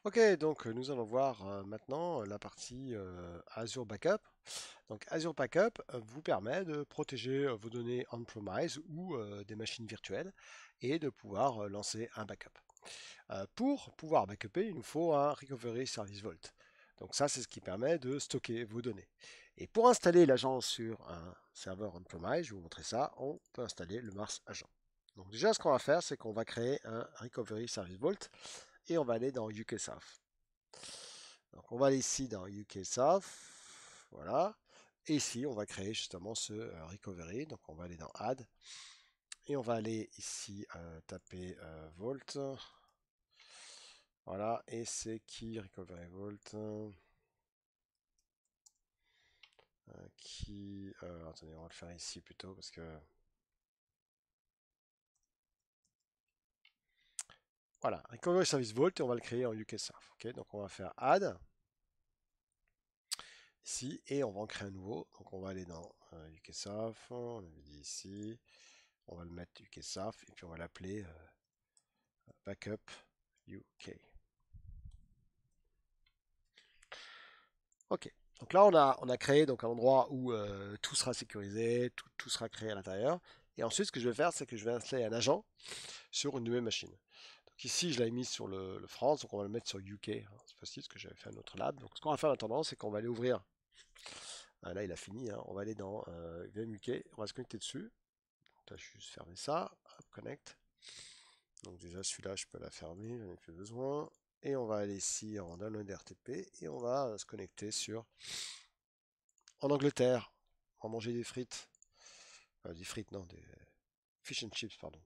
Ok, donc nous allons voir maintenant la partie Azure Backup. Donc Azure Backup vous permet de protéger vos données on-premise ou des machines virtuelles et de pouvoir lancer un backup. Pour pouvoir backuper, il nous faut un Recovery Service Vault. Donc ça, c'est ce qui permet de stocker vos données. Et pour installer l'agent sur un serveur on-premise, je vais vous montrer ça, on peut installer le Mars Agent. Donc déjà, ce qu'on va faire, c'est qu'on va créer un Recovery Service Vault et on va aller dans UKSAF. Donc on va aller ici dans UKSAF, voilà. Et ici, on va créer justement ce recovery. Donc on va aller dans Add et on va aller ici taper Vault. Voilà, et c'est qui Recovery Vault qui. Attendez, on va le faire ici plutôt parce que. Voilà, Recovery Service Vault et on va le créer en UKSAF. Ok, donc on va faire Add ici et on va en créer un nouveau. Donc on va aller dans UKSAF, on avait dit ici, on va le mettre UKSAF et puis on va l'appeler Backup UK. Ok. Donc là, on a créé donc un endroit où tout sera sécurisé, tout sera créé à l'intérieur. Et ensuite, ce que je vais faire, c'est que je vais installer un agent sur une nouvelle machine. Donc ici, je l'avais mis sur le France, donc on va le mettre sur UK, hein, c'est facile, parce que j'avais fait un autre lab. Donc ce qu'on va faire en attendant, c'est qu'on va aller ouvrir. Ah, là, il a fini, hein. On va aller dans VMUK, on va se connecter dessus. Donc là, je vais juste fermer ça. Hop, connect. Donc déjà, celui-là, je peux la fermer, j'en ai plus besoin. Et on va aller ici en download RTP et on va se connecter sur en Angleterre. On va manger des frites. Des frites, non, des fish and chips, pardon.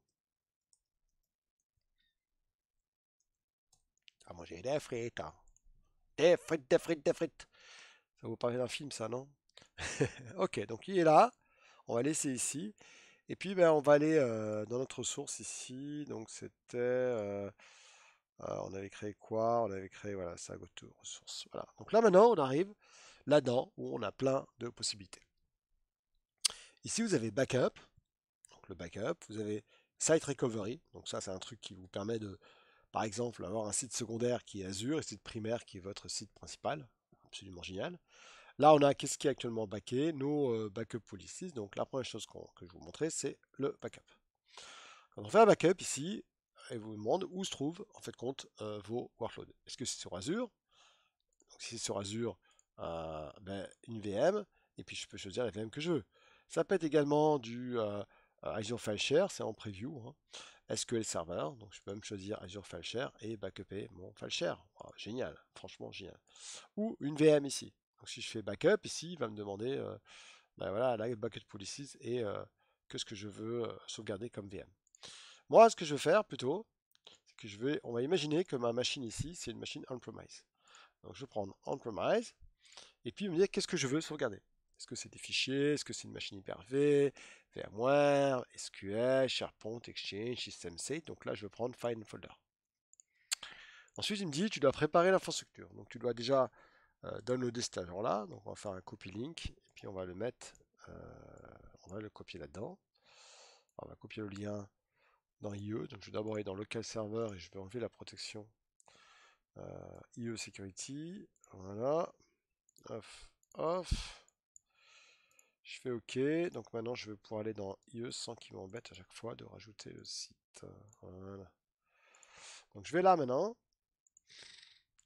À manger des frites, hein. Des frites, des frites, des frites. Ça vous parle d'un film, ça, non? Ok, donc il est là. On va laisser ici. Et puis, ben, on va aller dans notre source ici. Donc, c'était. On avait créé quoi? On avait créé, voilà, ça, go to ressources. Voilà. Donc là, maintenant, on arrive là-dedans où on a plein de possibilités. Ici, vous avez backup. Donc, le backup. Vous avez site recovery. Donc, ça, c'est un truc qui vous permet de, par exemple, avoir un site secondaire qui est Azure et un site primaire qui est votre site principal. Absolument génial. Là, on a qu'est-ce qui est actuellement backé, nos backup policies. Donc, la première chose que je vais vous montrer, c'est le backup. Quand on fait un backup ici, il vous demande où se trouvent en fait compte vos workloads. Est-ce que c'est sur Azure? Donc, si c'est sur Azure, ben, une VM, et puis je peux choisir la VM que je veux. Ça peut être également du Azure File Share, c'est en preview, hein. SQL Server, donc je peux même choisir Azure File Share et backuper mon file share. Wow, génial, franchement génial. Ou une VM ici. Donc si je fais backup ici, il va me demander ben voilà, la backup policies et que ce que je veux sauvegarder comme VM. Moi, ce que je vais faire plutôt, c'est que on va imaginer que ma machine ici, c'est une machine on-premise. Donc je vais prendre on-premise et puis me dire qu'est-ce que je veux sauvegarder. Est-ce que c'est des fichiers? Est-ce que c'est une machine Hyper-V, VMware, SQL, SharePoint, Exchange, System7? Donc là, je vais prendre Find Folder. Ensuite, il me dit tu dois préparer l'infrastructure. Donc tu dois déjà downloader cet agent-là. Donc on va faire un copy link et puis on va le mettre, on va le copier là-dedans. On va copier le lien dans IE. Donc je vais d'abord aller dans local server et je vais enlever la protection IE security. Voilà. Off, off. Je fais OK. Donc maintenant je vais pouvoir aller dans IE sans qu'il m'embête à chaque fois de rajouter le site. Voilà. Donc je vais là maintenant.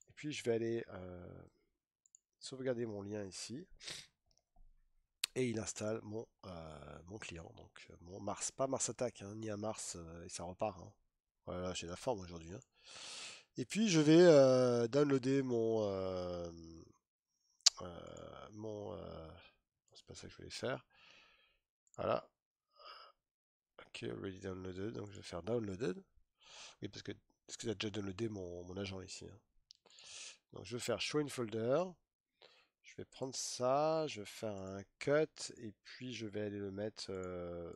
Et puis je vais aller sauvegarder mon lien ici. Et il installe mon client, donc mon Mars, pas Mars Attack, hein, ni un Mars et ça repart, hein. Voilà, j'ai la forme aujourd'hui, hein. Et puis je vais downloader c'est pas ça que je voulais faire. Voilà, ok, already downloaded, donc je vais faire downloaded. Oui, parce que ça a déjà downloadé mon agent ici, hein. Donc je vais faire show in folder. Je vais prendre ça, je vais faire un cut et puis je vais aller le mettre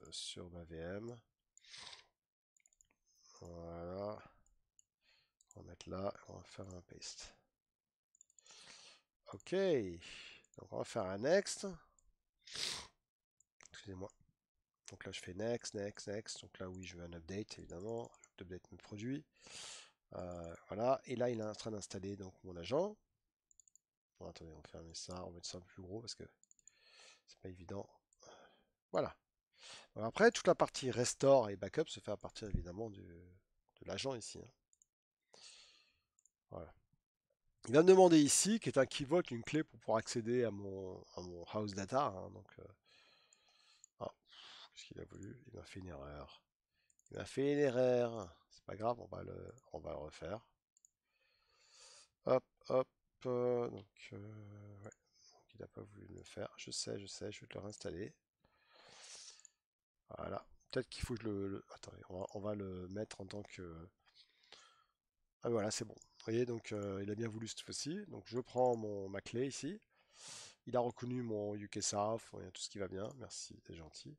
sur ma VM. Voilà. On va mettre là, on va faire un paste. Ok, donc on va faire un next. Excusez-moi. Donc là je fais next, next, next. Donc là oui je veux un update évidemment. Je veux update mes produits. Voilà, et là il est en train d'installer donc mon agent. Bon, attendez, on va fermer ça, on va mettre ça un peu plus gros parce que c'est pas évident. Voilà. Alors après, toute la partie restore et backup se fait à partir évidemment de l'agent ici, hein. Voilà. Il va me demander ici, qui est un key vault, une clé pour pouvoir accéder à mon house data, hein. Donc, ah, qu'est-ce qu'il a voulu? Il m'a fait une erreur. Il m'a fait une erreur. C'est pas grave, on va le refaire. Hop, hop. Ouais. Donc, il n'a pas voulu le faire. Je sais, je vais te le réinstaller. Voilà. Peut-être qu'il faut que attendez, on va le mettre en tant que. Ah voilà, c'est bon. Vous voyez, donc il a bien voulu cette fois-ci. Donc je prends ma clé ici. Il a reconnu mon UKSAF, il y a tout ce qui va bien. Merci, t'es gentil.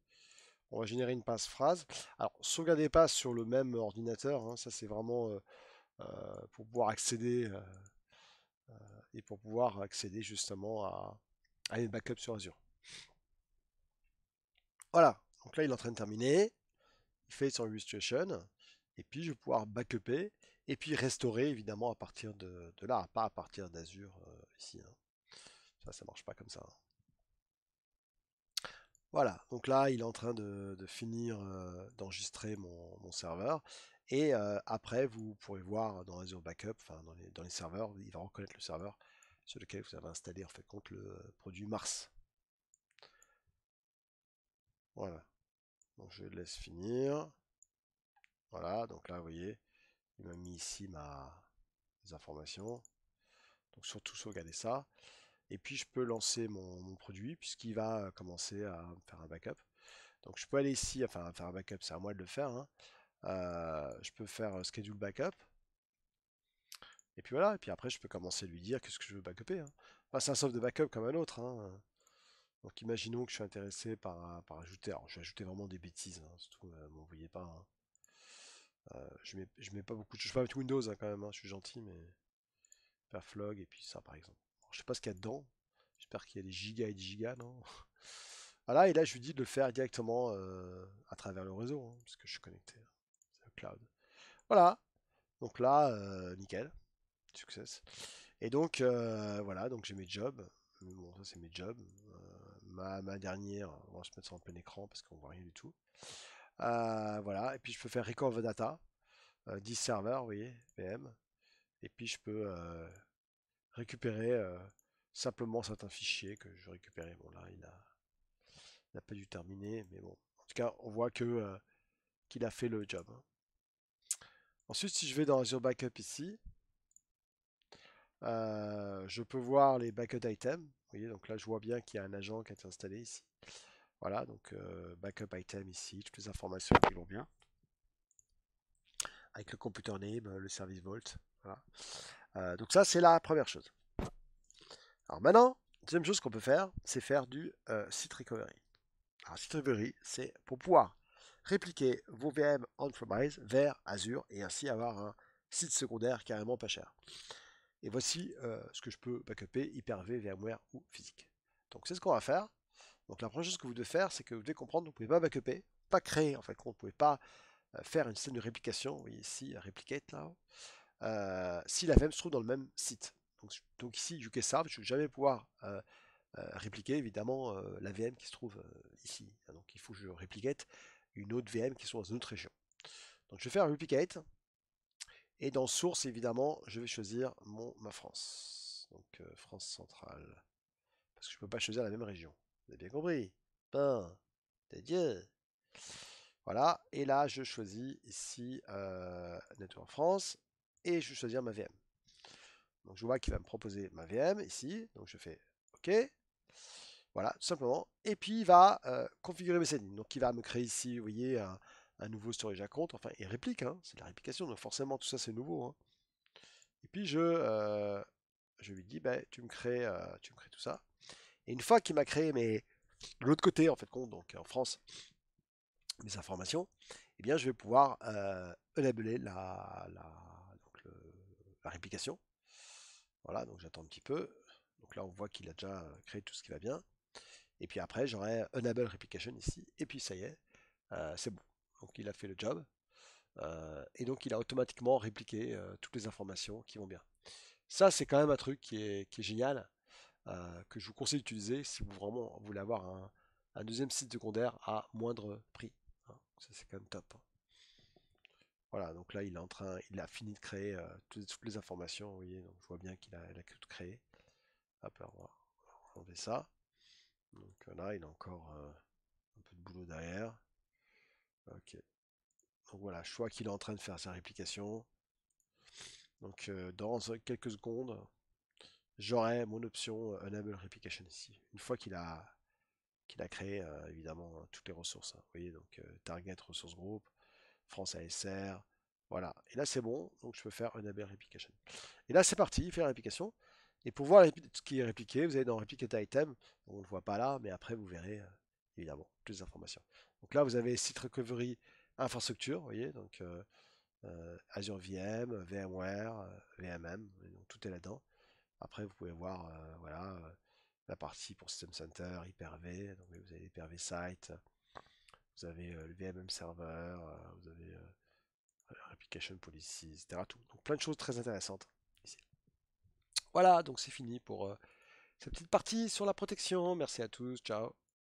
On va générer une passe-phrase. Alors, sauvegardez pas sur le même ordinateur, hein. Ça, c'est vraiment pour pouvoir accéder et pour pouvoir accéder justement à une backup sur Azure. Voilà. Donc là, il est en train de terminer. Il fait son registration. Et puis, je vais pouvoir backuper et puis restaurer évidemment à partir de là, pas à partir d'Azure ici, hein. Ça marche pas comme ça, hein. Voilà, donc là, il est en train de finir d'enregistrer mon serveur. Et après, vous pourrez voir dans Azure Backup, enfin dans les serveurs, il va reconnaître le serveur sur lequel vous avez installé en fait compte le produit Mars. Voilà, donc je laisse finir. Voilà, donc là, vous voyez, il m'a mis ici mes informations. Donc surtout sauvegarder ça. Et puis je peux lancer mon produit puisqu'il va commencer à faire un backup. Donc je peux aller ici, enfin faire un backup, c'est à moi de le faire, hein. Je peux faire schedule backup. Et puis voilà, et puis après je peux commencer à lui dire qu'est-ce que je veux backuper, hein. Enfin, c'est un soft de backup comme un autre, hein. Donc imaginons que je suis intéressé par ajouter. Alors je vais ajouter vraiment des bêtises, hein, surtout m'en vouliez pas, hein. Je mets pas beaucoup de. Je peux mettre Windows, hein, quand même, hein, je suis gentil, mais perflog et puis ça par exemple. Alors, je sais pas ce qu'il y a dedans. J'espère qu'il y a des gigas et des gigas, non? Voilà, et là je lui dis de le faire directement à travers le réseau, hein, parce que je suis connecté, hein. C'est le cloud. Voilà, donc là, nickel. Success. Et donc, voilà, donc j'ai mes jobs. Bon, ça, c'est mes jobs. Ma dernière, on va se mettre ça en plein écran parce qu'on voit rien du tout. Voilà, et puis je peux faire recover data, 10 serveurs, vous voyez, VM. Et puis je peux récupérer simplement certains fichiers que je récupérais. Bon, là, il n'a pas dû terminer, mais bon. En tout cas, on voit qu'il a fait le job, hein. Ensuite, si je vais dans Azure Backup ici, je peux voir les backup items. Vous voyez, donc là, je vois bien qu'il y a un agent qui a été installé ici. Voilà, donc backup item ici, toutes les informations qui vont bien. Avec le computer name, le service vault. Voilà. Donc ça, c'est la première chose. Alors maintenant, deuxième chose qu'on peut faire, c'est faire du site recovery. Alors, site recovery, c'est pour pouvoir répliquer vos VM on-premise vers Azure et ainsi avoir un site secondaire carrément pas cher. Et voici ce que je peux backuper Hyper-V, VMware ou physique. Donc c'est ce qu'on va faire. Donc la première chose que vous devez faire, c'est que vous devez comprendre que vous ne pouvez pas backuper, pas créer en fait, vous ne pouvez pas faire une scène de réplication, vous voyez ici, replicate là, si la VM se trouve dans le même site. Donc ici, UKSAF, je ne vais jamais pouvoir répliquer évidemment la VM qui se trouve ici. Donc il faut que je replicate une autre VM qui soit dans une autre région. Donc je vais faire un replicate. Et dans source, évidemment, je vais choisir ma France. Donc France centrale. Parce que je ne peux pas choisir la même région. Vous avez bien compris? Ben, de Dieu. Voilà. Et là, je choisis ici Network France. Et je vais choisir ma VM. Donc je vois qu'il va me proposer ma VM ici. Donc je fais OK. Voilà, tout simplement. Et puis il va configurer mes settings. Donc il va me créer ici, vous voyez, un nouveau storage account. Enfin, il réplique, hein, c'est de la réplication. Donc forcément, tout ça, c'est nouveau, hein. Et puis je lui dis, bah, tu me crées tout ça. Et une fois qu'il m'a créé de l'autre côté, en fait, compte, donc en France, mes informations, eh bien, je vais pouvoir enabler la réplication. Voilà, donc j'attends un petit peu. Donc là, on voit qu'il a déjà créé tout ce qui va bien. Et puis après, j'aurai enable replication ici. Et puis ça y est, c'est bon. Donc il a fait le job. Et donc il a automatiquement répliqué toutes les informations qui vont bien. Ça, c'est quand même un truc qui est génial, que je vous conseille d'utiliser si vous vraiment voulez avoir un deuxième site secondaire à moindre prix, hein. Ça, c'est quand même top, hein. Voilà, donc là, il a fini de créer toutes les informations, vous voyez, donc je vois bien il a tout créé. Hop, alors, on va enlever ça. Donc là, il a encore un peu de boulot derrière. Ok. Donc voilà, je vois qu'il est en train de faire sa réplication. Donc dans quelques secondes, j'aurai mon option Enable Replication ici. Une fois qu'il a créé évidemment toutes les ressources, hein. Vous voyez, donc Target Ressource Group, France ASR, voilà. Et là c'est bon, donc je peux faire Enable Replication. Et là c'est parti, il fait la réplication. Et pour voir ce qui est répliqué, vous allez dans Replicate Item. On ne le voit pas là, mais après vous verrez évidemment plus d'informations. Donc là vous avez Site Recovery Infrastructure, vous voyez, donc Azure VM, VMware, VMM, donc tout est là-dedans. Après, vous pouvez voir voilà, la partie pour System Center, Hyper-V. Donc, vous avez Hyper-V Site, vous avez le VMM Server, vous avez Replication Policy, etc. Tout. Donc, plein de choses très intéressantes ici. Voilà, donc c'est fini pour cette petite partie sur la protection. Merci à tous, ciao.